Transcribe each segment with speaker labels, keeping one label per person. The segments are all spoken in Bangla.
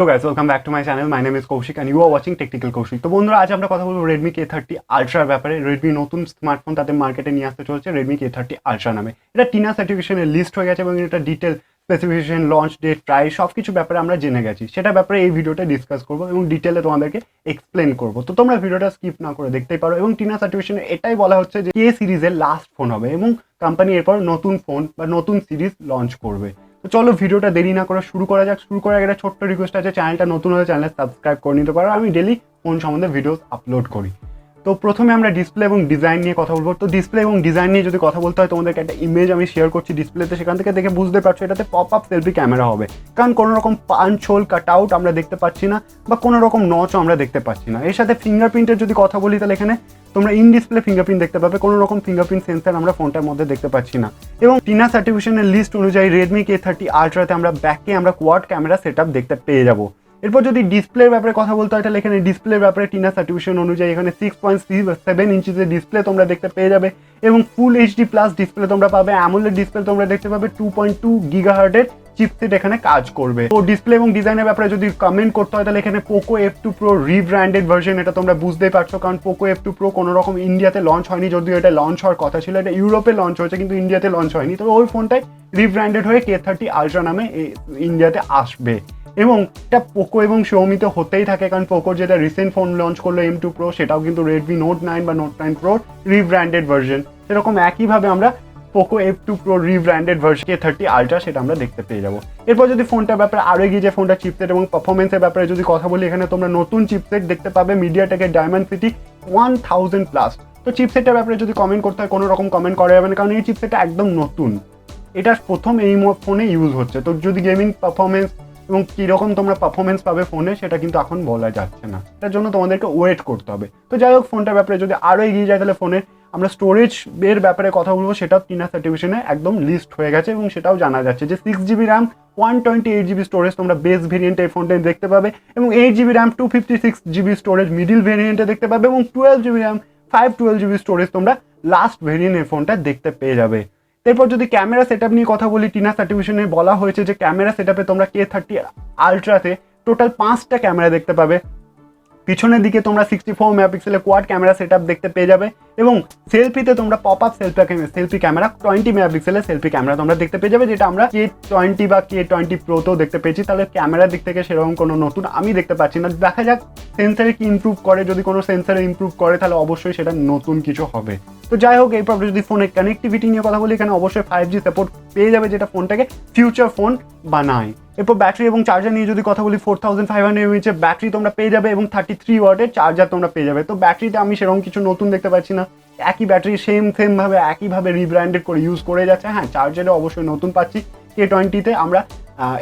Speaker 1: So guys, welcome back to my channel. My name is Kaushik and you are watching Technical Kaushik. তো বন্ধুরা আজ আমরা কথা বলবো Redmi K30 Ultra ব্যাপারে। Redmi নতুন স্মার্টফোন তাদের মার্কেটে নিয়ে আসতে চলেছে Redmi K30 Ultra নামে। এটা টিনা সার্টিফিকেশনের লিস্ট হয়ে গেছে এবং এটা detail specification, launch date, price সবকিছু ব্যাপারে আমরা জেনে গেছি। সেটা ব্যাপারে এই ভিডিওটা ডিসকাস করবো এবং ডিটেলে তোমাদেরকে এক্সপ্লেন করবো। তো তোমরা ভিডিওটা স্কিপ না করে দেখতেই পারো। এবং টিনা সার্টিফিকেশনে এটাই বলা হচ্ছে যে কে সিরিজের লাস্ট ফোন হবে এবং কোম্পানি এরপর নতুন ফোন বা নতুন সিরিজ লঞ্চ করবে। তো চলো ভিডিওটা দেরি না করে শুরু করা যাক। শুরু করার আগে একটা ছোট্ট রিকোয়েস্ট আছে, চ্যানেলটা নতুন হলে চ্যানেল সাবস্ক্রাইব করে নিতে পারো। আমি ডেলি ফোন সম্বন্ধে ভিডিও আপলোড করি। তো প্রথমে আমরা ডিসপ্লে এবং ডিজাইন নিয়ে কথা বলবো। তো ডিসপ্লে এবং ডিজাইন নিয়ে যদি কথা বলতে হয় তোমাদেরকে একটা ইমেজ আমি শেয়ার করছি ডিসপ্লেতে, সেখান থেকে দেখে বুঝতে পারছো এটাতে পপ আপ সেলফি ক্যামেরা হবে। কারণ কোনো রকম পাঞ্চ হোল কাট আউট আমরা দেখতে পাচ্ছি না বা কোনো রকম নচও আমরা দেখতে পাচ্ছি না। এর সাথে ফিঙ্গারপ্রিন্টের যদি কথা বলি তাহলে এখানে তোমরা ইন ডিসপ্লে ফিঙ্গারপ্রিন্ট দেখতে পাবে, কোনো রকম ফিঙ্গারপ্রিন্ট সেন্সার আমরা ফোনটার মধ্যে দেখতে পাচ্ছি না। এবং টিনা সার্টিফিকেশনের লিস্ট অনুযায়ী Redmi K30 Ultraতে আমরা ব্যাকে আমরা কোয়াড ক্যামেরা সেটআপ দেখতে পেয়ে যাবো। এরপর যদি ডিসপ্লের ব্যাপারে কথা বলতে হয় তাহলে এখানে ডিসপ্লের ব্যাপারে টিনা সার্টিফিকেশন অনুযায়ী এখানে 6.7 ইঞ্চিসের ডিসপ্লে তোমরা দেখতে পেয়ে যাবে এবং ফুল এইচডি প্লাস ডিসপ্লে তোমরা পাবে। অ্যামোলেড ডিসপ্লে তোমরা দেখতে পাবে 2.2 গিগাহার্টের চিপসেট এখানে কাজ করবে। তো ডিসপ্লে এবং ডিজাইনের ব্যাপারে যদি কমেন্ট করতে হয় তাহলে এখানে Poco F2 Pro rebranded version, এটা তোমরা বুঝতেই পারছো কারণ পোকো F2 Pro কোনো রকম ইন্ডিয়াতে লঞ্চ হয়নি, যদিও এটা লঞ্চ হওয়ার কথা ছিল। এটা ইউরোপে লঞ্চ হয়েছে কিন্তু ইন্ডিয়াতে লঞ্চ হয়নি। তো ওই ফোনটাই রিব্র্যান্ডেড হয়ে K30 Ultra নামে ইন্ডিয়াতে আসবে। এবং এটা পোকো এবং Xiaomi তো হতেই থাকে, কারণ পোকোর যেটা রিসেন্ট ফোন লঞ্চ করলো M2 Pro সেটাও কিন্তু Redmi Note 9 বা Note 9 Pro রিব্র্যান্ডেড ভার্সন। সেরকম একইভাবে আমরা Poco F2 Pro rebranded version K30 Ultra সেটা আমরা দেখতে পেয়ে যাবো। এরপর যদি ফোনটার ব্যাপারে আরও এগিয়ে যে ফোনটা চিপসেট এবং পারফরমেন্সের ব্যাপারে যদি কথা বলি, এখানে তোমরা নতুন চিপসেট দেখতে পাবে মিডিয়াটেকের ডায়মন্ডসিটি 1000+। তো চিপসেটের ব্যাপারে যদি কমেন্ট করতে হয় কোনো রকম কমেন্ট করা যাবে না, কারণ এই চিপসেটটা একদম নতুন, এটা প্রথম এই ফোনে ইউজ হচ্ছে। তো যদি গেমিং পারফরমেন্স এবং কীরকম তোমরা পারফরমেন্স পাবে ফোনে সেটা কিন্তু এখন বলা যাচ্ছে না, এটার জন্য তোমাদেরকে ওয়েট করতে হবে। তো যাই হোক, ফোনটার ব্যাপারে যদি আরও এগিয়ে যায় তাহলে ফোনের আমরা স্টোরেজের ব্যাপারে কথা বলবো, সেটাও টিনা সার্টিফিকেশনে একদম লিস্ট হয়ে গেছে এবং সেটাও জানা যাচ্ছে যে 6GB RAM 128GB স্টোরেজ তোমরা বেস ভেরিয়েন্টে এই ফোনটায় দেখতে পাবে এবং 8GB RAM 256GB storage middle ভেরিয়েন্টে দেখতে পাবে এবং 12GB RAM 512GB স্টোরেজ তোমরা লাস্ট ভেরিয়েন্ট এই ফোনটা দেখতে পেয়ে যাবে। এরপর যদি ক্যামেরা সেটআপ নিয়ে কথা বলি, টিনা সার্টিফিকেশনে বলা হয়েছে যে ক্যামেরা সেটআপে তোমরা K30 Ultraতে টোটাল 5টা ক্যামেরা দেখতে পাবে। পিছনের দিকে তোমরা 64 মেগাপিক্সেলের কোয়াড ক্যামেরা সেটআপ দেখতে পেয়ে যাবে এবং সেলফিতে তোমরা পপ আপ সেলফি ক্যামেরা 20 মেগাপিক্সেলের সেলফি ক্যামেরা তোমরা দেখতে পেয়ে যাবে, যেটা আমরা K20 বা K20 Proতেও দেখতে পেয়েছি। তাহলে ক্যামেরার দিক থেকে সেরকম কোনো নতুন আমি দেখতে পাচ্ছি না। দেখা যাক সেন্সারে কি ইমপ্রুভ করে, যদি কোনো সেন্সারে ইমপ্রুভ করে তাহলে অবশ্যই সেটা নতুন কিছু হবে। তো যাই হোক, এই প্রবলেম যদি ফোনের কানেক্টিভিটি নিয়ে কথা বলি, এখানে অবশ্যই 5G সাপোর্ট পেয়ে যাবে, যেটা ফোনটাকে ফিউচার ফোন বানায়। এরপর ব্যাটারি এবং চার্জার নিয়ে যদি কথা বলি, 4500 mAh ব্যাটারি তোমরা পেয়ে যাবে এবং 33 ওয়াটের চার্জার তোমরা পেয়ে যাবে। তো ব্যাটারিতে আমি সেরকম কিছু নতুন দেখতে পাচ্ছি না, একই ব্যাটারি সেমভাবে একইভাবে রিব্র্যান্ডেড করে ইউজ করে যাচ্ছে। হ্যাঁ, চার্জারে অবশ্যই নতুন পাচ্ছি। K20তে আমরা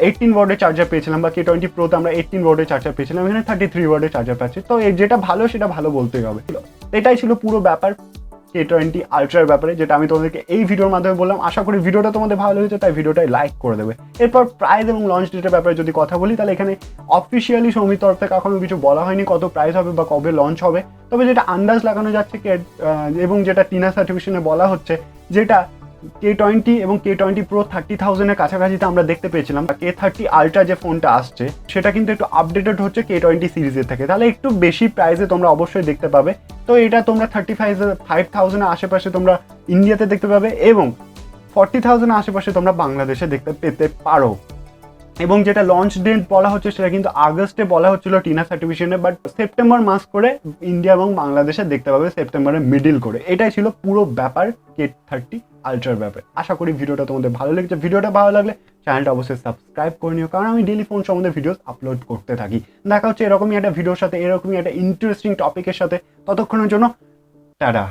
Speaker 1: 18 ওয়াটের চার্জার পেয়েছিলাম বা K20 Proতে আমরা 18 ওয়াটের চার্জার পেয়েছিলাম, এখানে 33 ওয়াটের চার্জার পাচ্ছি। তো যেটা ভালো সেটা ভালো বলতেই হবে। এটাই ছিল পুরো ব্যাপার K20 Ultraর ব্যাপারে, যেটা আমি তোমাদেরকে এই ভিডিওর মাধ্যমে বললাম। আশা করি ভিডিওটা তোমাদের ভালো হয়েছে, তাই ভিডিওটাই লাইক করে দেবে। এরপর প্রাইস এবং লঞ্চ ডেটের ব্যাপারে যদি কথা বলি, তাহলে এখানে অফিসিয়ালি Xiaomiর তরফ থেকে এখনো কিছু বলা হয়নি কত প্রাইস হবে বা কবে লঞ্চ হবে। তবে যেটা আন্দাজ লাগানো যাচ্ছে এবং যেটা টিনা সার্টিফিকেশনে বলা হচ্ছে, যেটা K20 এবং K20 Pro 30,000-এর কাছাকাছিতে আমরা দেখতে পেয়েছিলাম। K30 Ultra যে ফোনটা আসছে সেটা কিন্তু একটু আপডেটেড হচ্ছে K20 সিরিজের থেকে, তাহলে একটু বেশি প্রাইসে তোমরা অবশ্যই দেখতে পাবে। তো এটা তোমরা 35,000-এর আশেপাশে তোমরা ইন্ডিয়াতে দেখতে পাবে এবং 40,000-এর আশেপাশে তোমরা বাংলাদেশে দেখতে পেতে পারো। এবং যেটা লঞ্চ ডেট বলা হচ্ছে সেটা কিন্তু আগস্টে বলা হচ্ছিল টিনা সার্টিফিকেশনে, বাট সেপ্টেম্বর মাস করে ইন্ডিয়া এবং বাংলাদেশে দেখতে পাবে, সেপ্টেম্বরের মিডিল করে। এটাই ছিল পুরো ব্যাপার K30 Ultraর ব্যাপারে। আশা করি ভিডিওটা তোমাদের ভালো লেগেছে। ভিডিওটা ভালো লাগলে চ্যানেলটা অবশ্যই সাবস্ক্রাইব করে নিও, কারণ আমি ডেলি ফোন সম্বন্ধে ভিডিও আপলোড করতে থাকি। দেখা হচ্ছে এরকমই একটা ভিডিওর সাথে, এরকমই একটা ইন্টারেস্টিং টপিকের সাথে। ততক্ষণের জন্য টাটা।